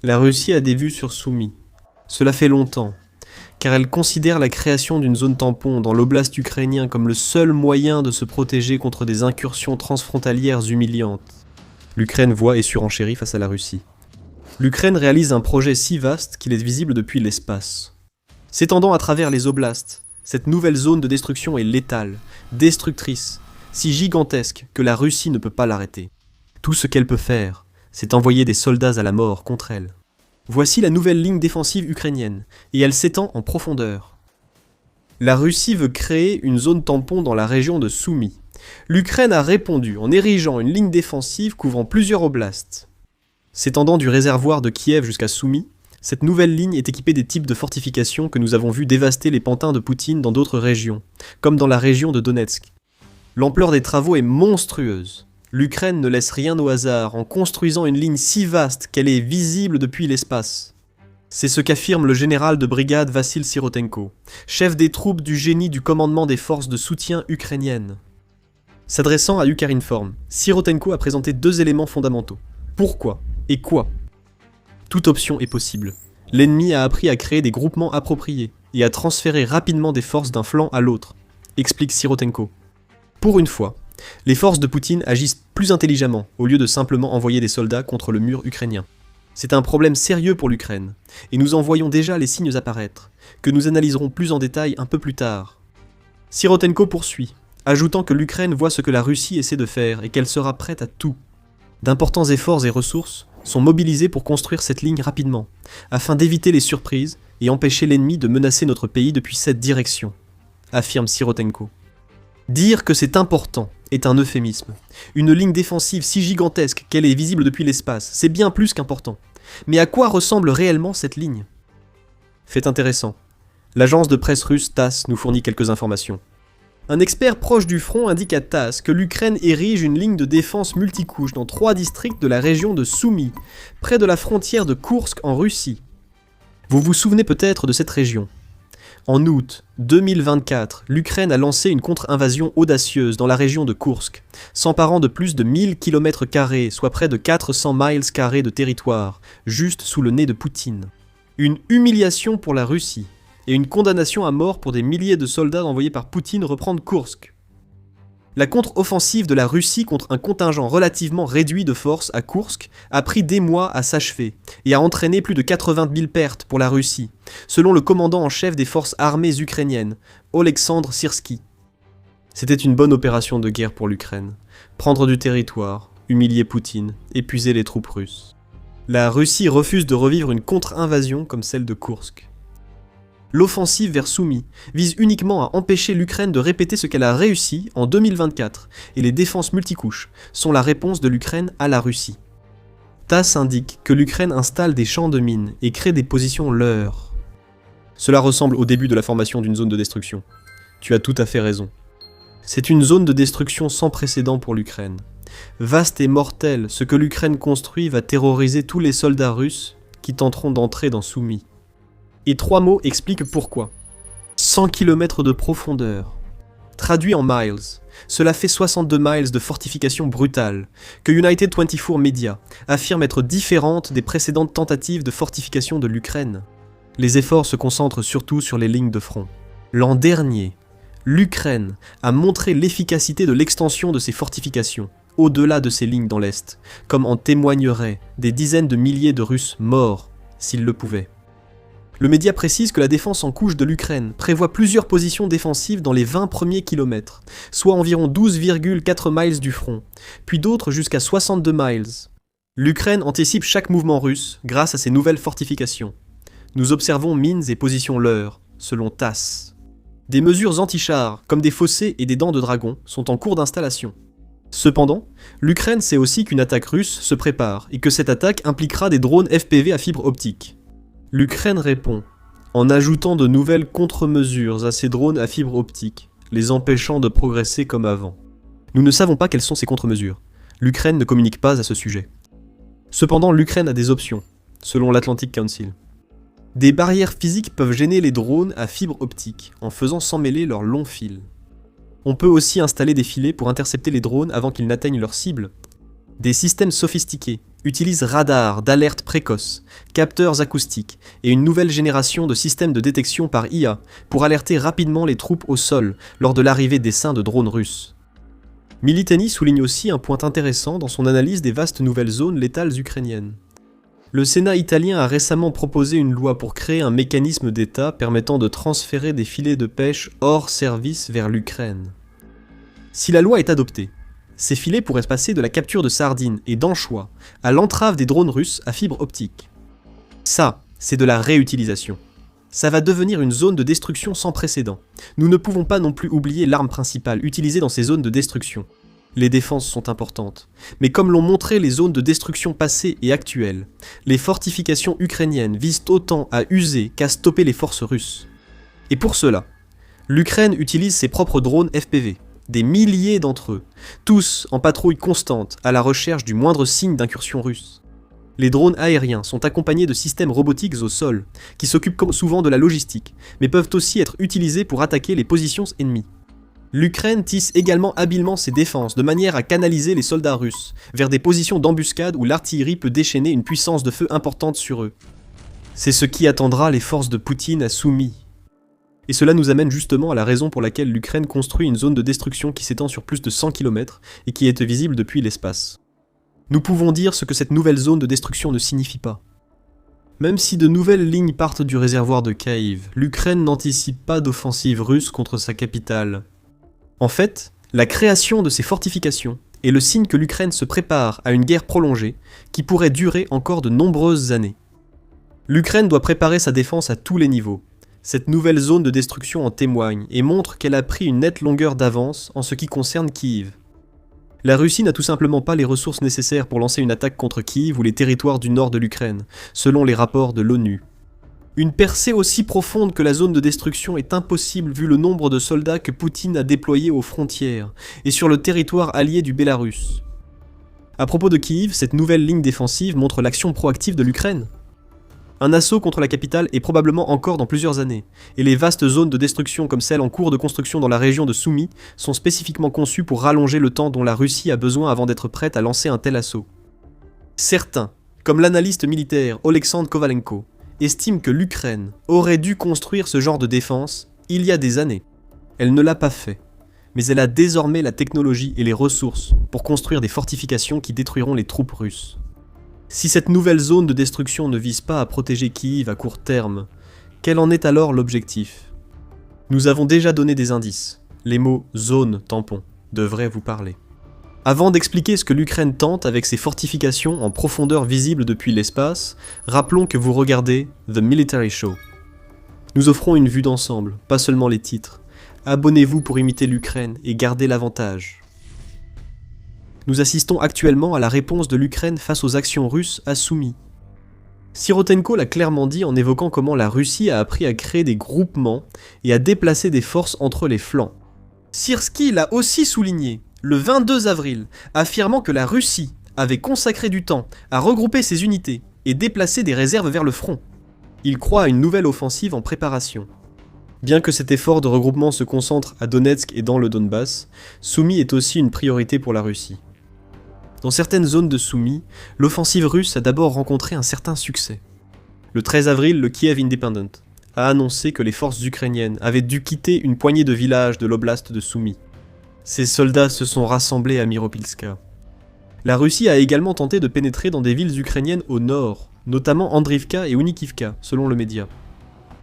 La Russie a des vues sur Soumy. Cela fait longtemps, car elle considère la création d'une zone tampon dans l'oblast ukrainien comme le seul moyen de se protéger contre des incursions transfrontalières humiliantes. L'Ukraine voit et surenchérit face à la Russie. L'Ukraine réalise un projet si vaste qu'il est visible depuis l'espace. S'étendant à travers les oblasts, cette nouvelle zone de destruction est létale, destructrice, si gigantesque que la Russie ne peut pas l'arrêter. Tout ce qu'elle peut faire, c'est envoyer des soldats à la mort contre elle. Voici la nouvelle ligne défensive ukrainienne, et elle s'étend en profondeur. La Russie veut créer une zone tampon dans la région de Soumy. L'Ukraine a répondu en érigeant une ligne défensive couvrant plusieurs oblasts. S'étendant du réservoir de Kiev jusqu'à Soumy, cette nouvelle ligne est équipée des types de fortifications que nous avons vu dévaster les pantins de Poutine dans d'autres régions, comme dans la région de Donetsk. L'ampleur des travaux est monstrueuse. L'Ukraine ne laisse rien au hasard en construisant une ligne si vaste qu'elle est visible depuis l'espace. C'est ce qu'affirme le général de brigade Vassil Sirotenko, chef des troupes du génie du commandement des forces de soutien ukrainiennes. S'adressant à Ukarinform, Sirotenko a présenté deux éléments fondamentaux. Pourquoi et quoi? Toute option est possible. L'ennemi a appris à créer des groupements appropriés et à transférer rapidement des forces d'un flanc à l'autre, explique Sirotenko. Pour une fois, les forces de Poutine agissent plus intelligemment au lieu de simplement envoyer des soldats contre le mur ukrainien. C'est un problème sérieux pour l'Ukraine, et nous en voyons déjà les signes apparaître, que nous analyserons plus en détail un peu plus tard. Sirotenko poursuit, ajoutant que l'Ukraine voit ce que la Russie essaie de faire et qu'elle sera prête à tout. D'importants efforts et ressources sont mobilisés pour construire cette ligne rapidement, afin d'éviter les surprises et empêcher l'ennemi de menacer notre pays depuis cette direction, affirme Sirotenko. Dire que c'est important est un euphémisme. Une ligne défensive si gigantesque qu'elle est visible depuis l'espace, c'est bien plus qu'important. Mais à quoi ressemble réellement cette ligne? Fait intéressant. L'agence de presse russe TASS nous fournit quelques informations. Un expert proche du front indique à TASS que l'Ukraine érige une ligne de défense multicouche dans 3 districts de la région de Soumy, près de la frontière de Koursk en Russie. Vous vous souvenez peut-être de cette région. En août 2024, l'Ukraine a lancé une contre-invasion audacieuse dans la région de Koursk, s'emparant de plus de 1000 km², soit près de 400 miles carrés de territoire, juste sous le nez de Poutine. Une humiliation pour la Russie, et une condamnation à mort pour des milliers de soldats envoyés par Poutine reprendre Koursk. La contre-offensive de la Russie contre un contingent relativement réduit de forces à Koursk a pris des mois à s'achever et a entraîné plus de 80 000 pertes pour la Russie, selon le commandant en chef des forces armées ukrainiennes, Oleksandr Syrsky. C'était une bonne opération de guerre pour l'Ukraine. Prendre du territoire, humilier Poutine, épuiser les troupes russes. La Russie refuse de revivre une contre-invasion comme celle de Koursk. L'offensive vers Soumy vise uniquement à empêcher l'Ukraine de répéter ce qu'elle a réussi en 2024, et les défenses multicouches sont la réponse de l'Ukraine à la Russie. TASS indique que l'Ukraine installe des champs de mines et crée des positions leurres. Cela ressemble au début de la formation d'une zone de destruction. Tu as tout à fait raison. C'est une zone de destruction sans précédent pour l'Ukraine. Vaste et mortel, ce que l'Ukraine construit va terroriser tous les soldats russes qui tenteront d'entrer dans Soumy. Et 3 mots expliquent pourquoi. 100 km de profondeur. Traduit en miles, cela fait 62 miles de fortification brutale, que United 24 Media affirme être différente des précédentes tentatives de fortification de l'Ukraine. Les efforts se concentrent surtout sur les lignes de front. L'an dernier, l'Ukraine a montré l'efficacité de l'extension de ses fortifications, au-delà de ses lignes dans l'Est, comme en témoigneraient des dizaines de milliers de Russes morts, s'ils le pouvaient. Le média précise que la défense en couche de l'Ukraine prévoit plusieurs positions défensives dans les 20 premiers kilomètres, soit environ 12,4 miles du front, puis d'autres jusqu'à 62 miles. L'Ukraine anticipe chaque mouvement russe grâce à ses nouvelles fortifications. Nous observons mines et positions leurres, selon TASS. Des mesures anti-chars, comme des fossés et des dents de dragon, sont en cours d'installation. Cependant, l'Ukraine sait aussi qu'une attaque russe se prépare et que cette attaque impliquera des drones FPV à fibre optique. L'Ukraine répond en ajoutant de nouvelles contre-mesures à ces drones à fibre optique, les empêchant de progresser comme avant. Nous ne savons pas quelles sont ces contre-mesures. L'Ukraine ne communique pas à ce sujet. Cependant, l'Ukraine a des options, selon l'Atlantic Council. Des barrières physiques peuvent gêner les drones à fibre optique en faisant s'emmêler leurs longs fils. On peut aussi installer des filets pour intercepter les drones avant qu'ils n'atteignent leur cible. Des systèmes sophistiqués, utilise radars d'alerte précoce, capteurs acoustiques et une nouvelle génération de systèmes de détection par IA pour alerter rapidement les troupes au sol lors de l'arrivée d'essaims de drones russes. Militani souligne aussi un point intéressant dans son analyse des vastes nouvelles zones létales ukrainiennes. Le Sénat italien a récemment proposé une loi pour créer un mécanisme d'État permettant de transférer des filets de pêche hors service vers l'Ukraine. Si la loi est adoptée, ces filets pourraient se passer de la capture de sardines et d'anchois à l'entrave des drones russes à fibre optique. Ça, c'est de la réutilisation. Ça va devenir une zone de destruction sans précédent. Nous ne pouvons pas non plus oublier l'arme principale utilisée dans ces zones de destruction. Les défenses sont importantes, mais comme l'ont montré les zones de destruction passées et actuelles, les fortifications ukrainiennes visent autant à user qu'à stopper les forces russes. Et pour cela, l'Ukraine utilise ses propres drones FPV, des milliers d'entre eux, tous en patrouille constante à la recherche du moindre signe d'incursion russe. Les drones aériens sont accompagnés de systèmes robotiques au sol, qui s'occupent souvent de la logistique, mais peuvent aussi être utilisés pour attaquer les positions ennemies. L'Ukraine tisse également habilement ses défenses de manière à canaliser les soldats russes vers des positions d'embuscade où l'artillerie peut déchaîner une puissance de feu importante sur eux. C'est ce qui attendra les forces de Poutine à Soumy. Et cela nous amène justement à la raison pour laquelle l'Ukraine construit une zone de destruction qui s'étend sur plus de 100 km et qui est visible depuis l'espace. Nous pouvons dire ce que cette nouvelle zone de destruction ne signifie pas. Même si de nouvelles lignes partent du réservoir de Kyiv, l'Ukraine n'anticipe pas d'offensive russe contre sa capitale. En fait, la création de ces fortifications est le signe que l'Ukraine se prépare à une guerre prolongée qui pourrait durer encore de nombreuses années. L'Ukraine doit préparer sa défense à tous les niveaux. Cette nouvelle zone de destruction en témoigne et montre qu'elle a pris une nette longueur d'avance en ce qui concerne Kyiv. La Russie n'a tout simplement pas les ressources nécessaires pour lancer une attaque contre Kyiv ou les territoires du nord de l'Ukraine, selon les rapports de l'ONU. Une percée aussi profonde que la zone de destruction est impossible vu le nombre de soldats que Poutine a déployés aux frontières et sur le territoire allié du Bélarus. À propos de Kyiv, cette nouvelle ligne défensive montre l'action proactive de l'Ukraine. Un assaut contre la capitale est probablement encore dans plusieurs années, et les vastes zones de destruction comme celle en cours de construction dans la région de Soumy sont spécifiquement conçues pour rallonger le temps dont la Russie a besoin avant d'être prête à lancer un tel assaut. Certains, comme l'analyste militaire Oleksandr Kovalenko, estime que l'Ukraine aurait dû construire ce genre de défense il y a des années. Elle ne l'a pas fait, mais elle a désormais la technologie et les ressources pour construire des fortifications qui détruiront les troupes russes. Si cette nouvelle zone de destruction ne vise pas à protéger Kyiv à court terme, quel en est alors l'objectif ? Nous avons déjà donné des indices. Les mots « zone tampon » devraient vous parler. Avant d'expliquer ce que l'Ukraine tente avec ses fortifications en profondeur visible depuis l'espace, rappelons que vous regardez The Military Show. Nous offrons une vue d'ensemble, pas seulement les titres. Abonnez-vous pour imiter l'Ukraine et garder l'avantage. Nous assistons actuellement à la réponse de l'Ukraine face aux actions russes à Soumy. Sirotenko l'a clairement dit en évoquant comment la Russie a appris à créer des groupements et à déplacer des forces entre les flancs. Syrski l'a aussi souligné le 22 avril, affirmant que la Russie avait consacré du temps à regrouper ses unités et déplacer des réserves vers le front. Il croit à une nouvelle offensive en préparation. Bien que cet effort de regroupement se concentre à Donetsk et dans le Donbass, Soumy est aussi une priorité pour la Russie. Dans certaines zones de Soumy, l'offensive russe a d'abord rencontré un certain succès. Le 13 avril, le Kiev Independent a annoncé que les forces ukrainiennes avaient dû quitter une poignée de villages de l'oblast de Soumy. Ces soldats se sont rassemblés à Myropilska. La Russie a également tenté de pénétrer dans des villes ukrainiennes au nord, notamment Andrivka et Unikivka, selon le média.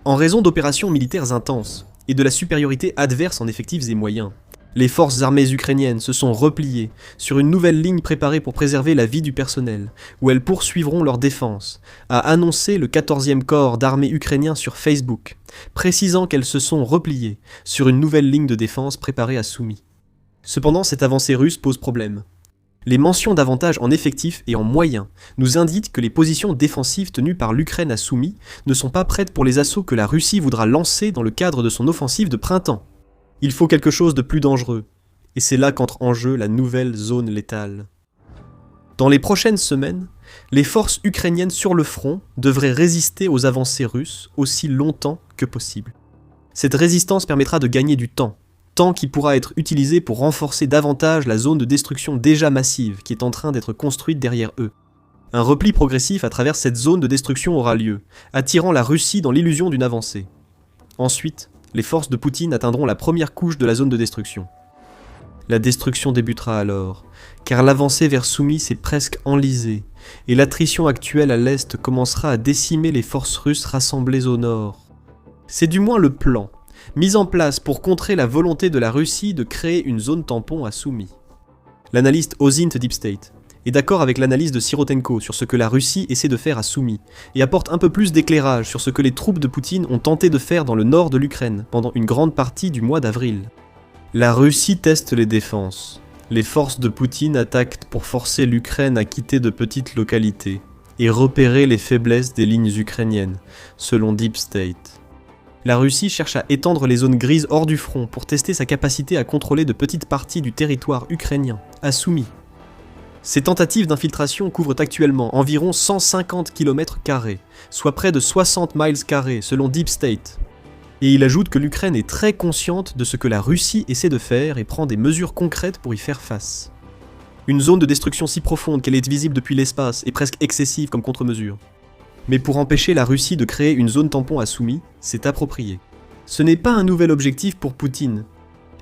En raison d'opérations militaires intenses et de la supériorité adverse en effectifs et moyens, les forces armées ukrainiennes se sont repliées sur une nouvelle ligne préparée pour préserver la vie du personnel, où elles poursuivront leur défense, a annoncé le 14e corps d'armée ukrainien sur Facebook, précisant qu'elles se sont repliées sur une nouvelle ligne de défense préparée à Soumy. Cependant, cette avancée russe pose problème. Les mentions d'avantages en effectifs et en moyens nous indiquent que les positions défensives tenues par l'Ukraine à Soumy ne sont pas prêtes pour les assauts que la Russie voudra lancer dans le cadre de son offensive de printemps. Il faut quelque chose de plus dangereux, et c'est là qu'entre en jeu la nouvelle zone létale. Dans les prochaines semaines, les forces ukrainiennes sur le front devraient résister aux avancées russes aussi longtemps que possible. Cette résistance permettra de gagner du temps qui pourra être utilisé pour renforcer davantage la zone de destruction déjà massive qui est en train d'être construite derrière eux. Un repli progressif à travers cette zone de destruction aura lieu, attirant la Russie dans l'illusion d'une avancée. Ensuite, les forces de Poutine atteindront la première couche de la zone de destruction. La destruction débutera alors, car l'avancée vers Soumy s'est presque enlisée, et l'attrition actuelle à l'est commencera à décimer les forces russes rassemblées au nord. C'est du moins le plan, mis en place pour contrer la volonté de la Russie de créer une zone tampon à Soumy. L'analyste Ozint Deep State est d'accord avec l'analyse de Sirotenko sur ce que la Russie essaie de faire à Soumy, et apporte un peu plus d'éclairage sur ce que les troupes de Poutine ont tenté de faire dans le nord de l'Ukraine pendant une grande partie du mois d'avril. La Russie teste les défenses. Les forces de Poutine attaquent pour forcer l'Ukraine à quitter de petites localités et repérer les faiblesses des lignes ukrainiennes, selon Deep State. La Russie cherche à étendre les zones grises hors du front pour tester sa capacité à contrôler de petites parties du territoire ukrainien, à Soumy. Ces tentatives d'infiltration couvrent actuellement environ 150 km², soit près de 60 miles carrés selon Deep State. Et il ajoute que l'Ukraine est très consciente de ce que la Russie essaie de faire et prend des mesures concrètes pour y faire face. Une zone de destruction si profonde qu'elle est visible depuis l'espace est presque excessive comme contre-mesure. Mais pour empêcher la Russie de créer une zone tampon à Soumy, c'est approprié. Ce n'est pas un nouvel objectif pour Poutine.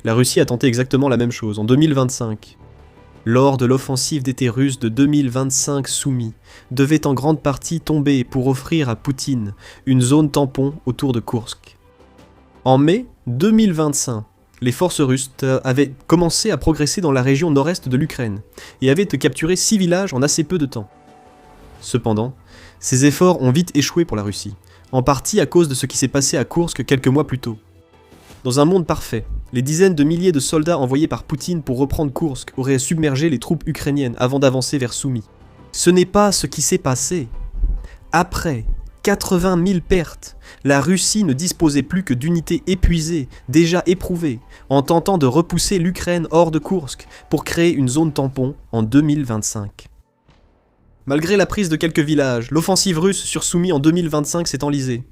La Russie a tenté exactement la même chose en 2025. Lors de l'offensive d'été russe de 2025, Soumy devait en grande partie tomber pour offrir à Poutine une zone tampon autour de Koursk. En mai 2025, les forces russes avaient commencé à progresser dans la région nord-est de l'Ukraine et avaient capturé 6 villages en assez peu de temps. Cependant, ces efforts ont vite échoué pour la Russie, en partie à cause de ce qui s'est passé à Koursk quelques mois plus tôt. Dans un monde parfait, les dizaines de milliers de soldats envoyés par Poutine pour reprendre Koursk auraient submergé les troupes ukrainiennes avant d'avancer vers Soumy. Ce n'est pas ce qui s'est passé. Après 80 000 pertes, la Russie ne disposait plus que d'unités épuisées, déjà éprouvées, en tentant de repousser l'Ukraine hors de Koursk pour créer une zone tampon en 2025. Malgré la prise de quelques villages, l'offensive russe sur Soumy en 2025 s'est enlisée,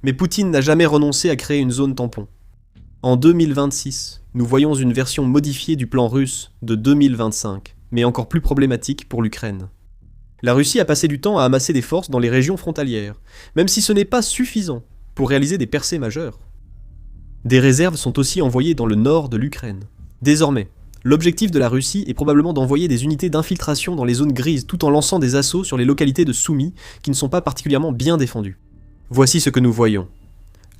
mais Poutine n'a jamais renoncé à créer une zone tampon. En 2026, nous voyons une version modifiée du plan russe de 2025, mais encore plus problématique pour l'Ukraine. La Russie a passé du temps à amasser des forces dans les régions frontalières, même si ce n'est pas suffisant pour réaliser des percées majeures. Des réserves sont aussi envoyées dans le nord de l'Ukraine. Désormais, l'objectif de la Russie est probablement d'envoyer des unités d'infiltration dans les zones grises tout en lançant des assauts sur les localités de Soumy qui ne sont pas particulièrement bien défendues. Voici ce que nous voyons.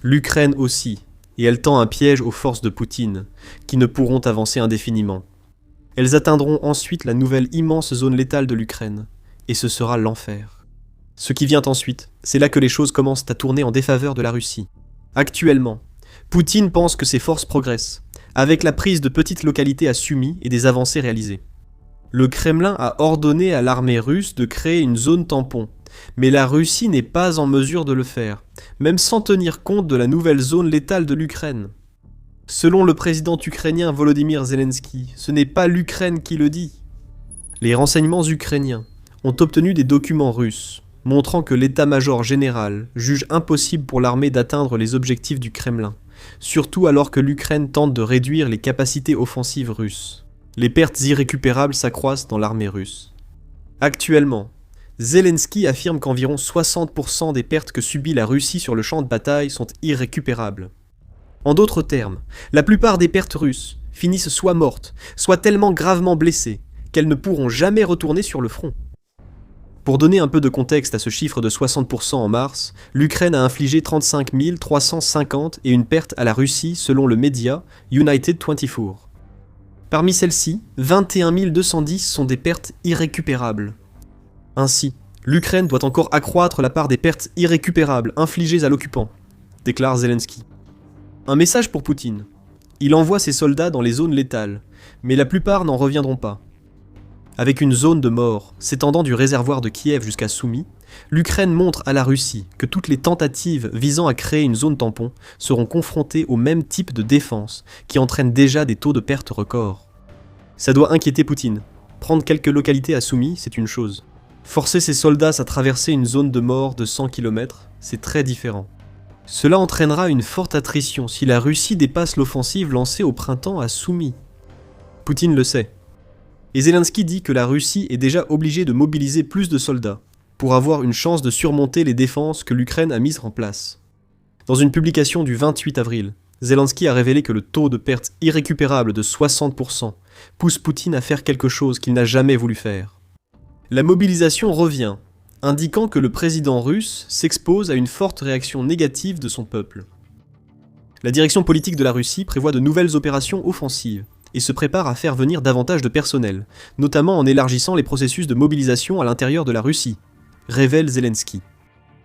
L'Ukraine aussi, et elle tend un piège aux forces de Poutine, qui ne pourront avancer indéfiniment. Elles atteindront ensuite la nouvelle immense zone létale de l'Ukraine, et ce sera l'enfer. Ce qui vient ensuite, c'est là que les choses commencent à tourner en défaveur de la Russie. Actuellement, Poutine pense que ses forces progressent, avec la prise de petites localités à Soumy et des avancées réalisées. Le Kremlin a ordonné à l'armée russe de créer une zone tampon, mais la Russie n'est pas en mesure de le faire, même sans tenir compte de la nouvelle zone létale de l'Ukraine. Selon le président ukrainien Volodymyr Zelensky, ce n'est pas l'Ukraine qui le dit. Les renseignements ukrainiens ont obtenu des documents russes, montrant que l'état-major général juge impossible pour l'armée d'atteindre les objectifs du Kremlin, surtout alors que l'Ukraine tente de réduire les capacités offensives russes. Les pertes irrécupérables s'accroissent dans l'armée russe. Actuellement, Zelensky affirme qu'environ 60% des pertes que subit la Russie sur le champ de bataille sont irrécupérables. En d'autres termes, la plupart des pertes russes finissent soit mortes, soit tellement gravement blessées qu'elles ne pourront jamais retourner sur le front. Pour donner un peu de contexte à ce chiffre de 60% en mars, l'Ukraine a infligé 35 350 et une perte à la Russie selon le média United 24. Parmi celles-ci, 21 210 sont des pertes irrécupérables. Ainsi, l'Ukraine doit encore accroître la part des pertes irrécupérables infligées à l'occupant, déclare Zelensky. Un message pour Poutine. Il envoie ses soldats dans les zones létales, mais la plupart n'en reviendront pas. Avec une zone de mort s'étendant du réservoir de Kiev jusqu'à Soumy, l'Ukraine montre à la Russie que toutes les tentatives visant à créer une zone tampon seront confrontées au même type de défense qui entraîne déjà des taux de perte records. Ça doit inquiéter Poutine. Prendre quelques localités à Soumy, c'est une chose. Forcer ses soldats à traverser une zone de mort de 100 km, c'est très différent. Cela entraînera une forte attrition si la Russie dépasse l'offensive lancée au printemps à Soumy. Poutine le sait. Et Zelensky dit que la Russie est déjà obligée de mobiliser plus de soldats, pour avoir une chance de surmonter les défenses que l'Ukraine a mises en place. Dans une publication du 28 avril, Zelensky a révélé que le taux de perte irrécupérable de 60% pousse Poutine à faire quelque chose qu'il n'a jamais voulu faire. La mobilisation revient, indiquant que le président russe s'expose à une forte réaction négative de son peuple. La direction politique de la Russie prévoit de nouvelles opérations offensives et se prépare à faire venir davantage de personnel, notamment en élargissant les processus de mobilisation à l'intérieur de la Russie, révèle Zelensky.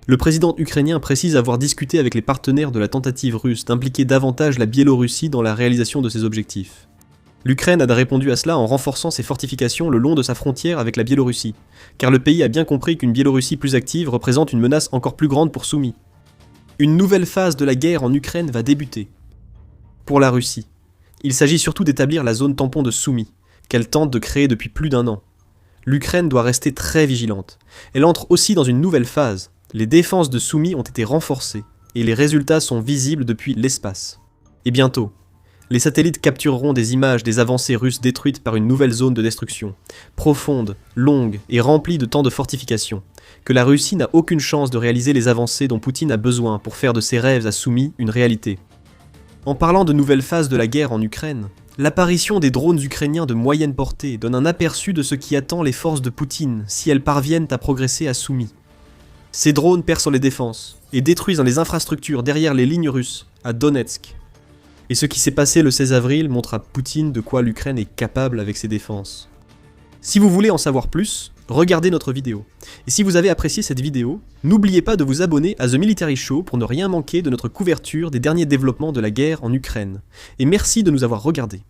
Le président ukrainien précise avoir discuté avec les partenaires de la tentative russe d'impliquer davantage la Biélorussie dans la réalisation de ses objectifs. L'Ukraine a répondu à cela en renforçant ses fortifications le long de sa frontière avec la Biélorussie, car le pays a bien compris qu'une Biélorussie plus active représente une menace encore plus grande pour Soumy. Une nouvelle phase de la guerre en Ukraine va débuter. Pour la Russie, il s'agit surtout d'établir la zone tampon de Soumy, qu'elle tente de créer depuis plus d'1 an. L'Ukraine doit rester très vigilante. Elle entre aussi dans une nouvelle phase. Les défenses de Soumy ont été renforcées, et les résultats sont visibles depuis l'espace. Et bientôt, les satellites captureront des images des avancées russes détruites par une nouvelle zone de destruction, profonde, longue et remplie de tant de fortifications, que la Russie n'a aucune chance de réaliser les avancées dont Poutine a besoin pour faire de ses rêves à Soumy une réalité. En parlant de nouvelles phases de la guerre en Ukraine, l'apparition des drones ukrainiens de moyenne portée donne un aperçu de ce qui attend les forces de Poutine si elles parviennent à progresser à Soumy. Ces drones percent les défenses et détruisent les infrastructures derrière les lignes russes, à Donetsk. Et ce qui s'est passé le 16 avril montre à Poutine de quoi l'Ukraine est capable avec ses défenses. Si vous voulez en savoir plus, regardez notre vidéo. Et si vous avez apprécié cette vidéo, n'oubliez pas de vous abonner à The Military Show pour ne rien manquer de notre couverture des derniers développements de la guerre en Ukraine. Et merci de nous avoir regardés.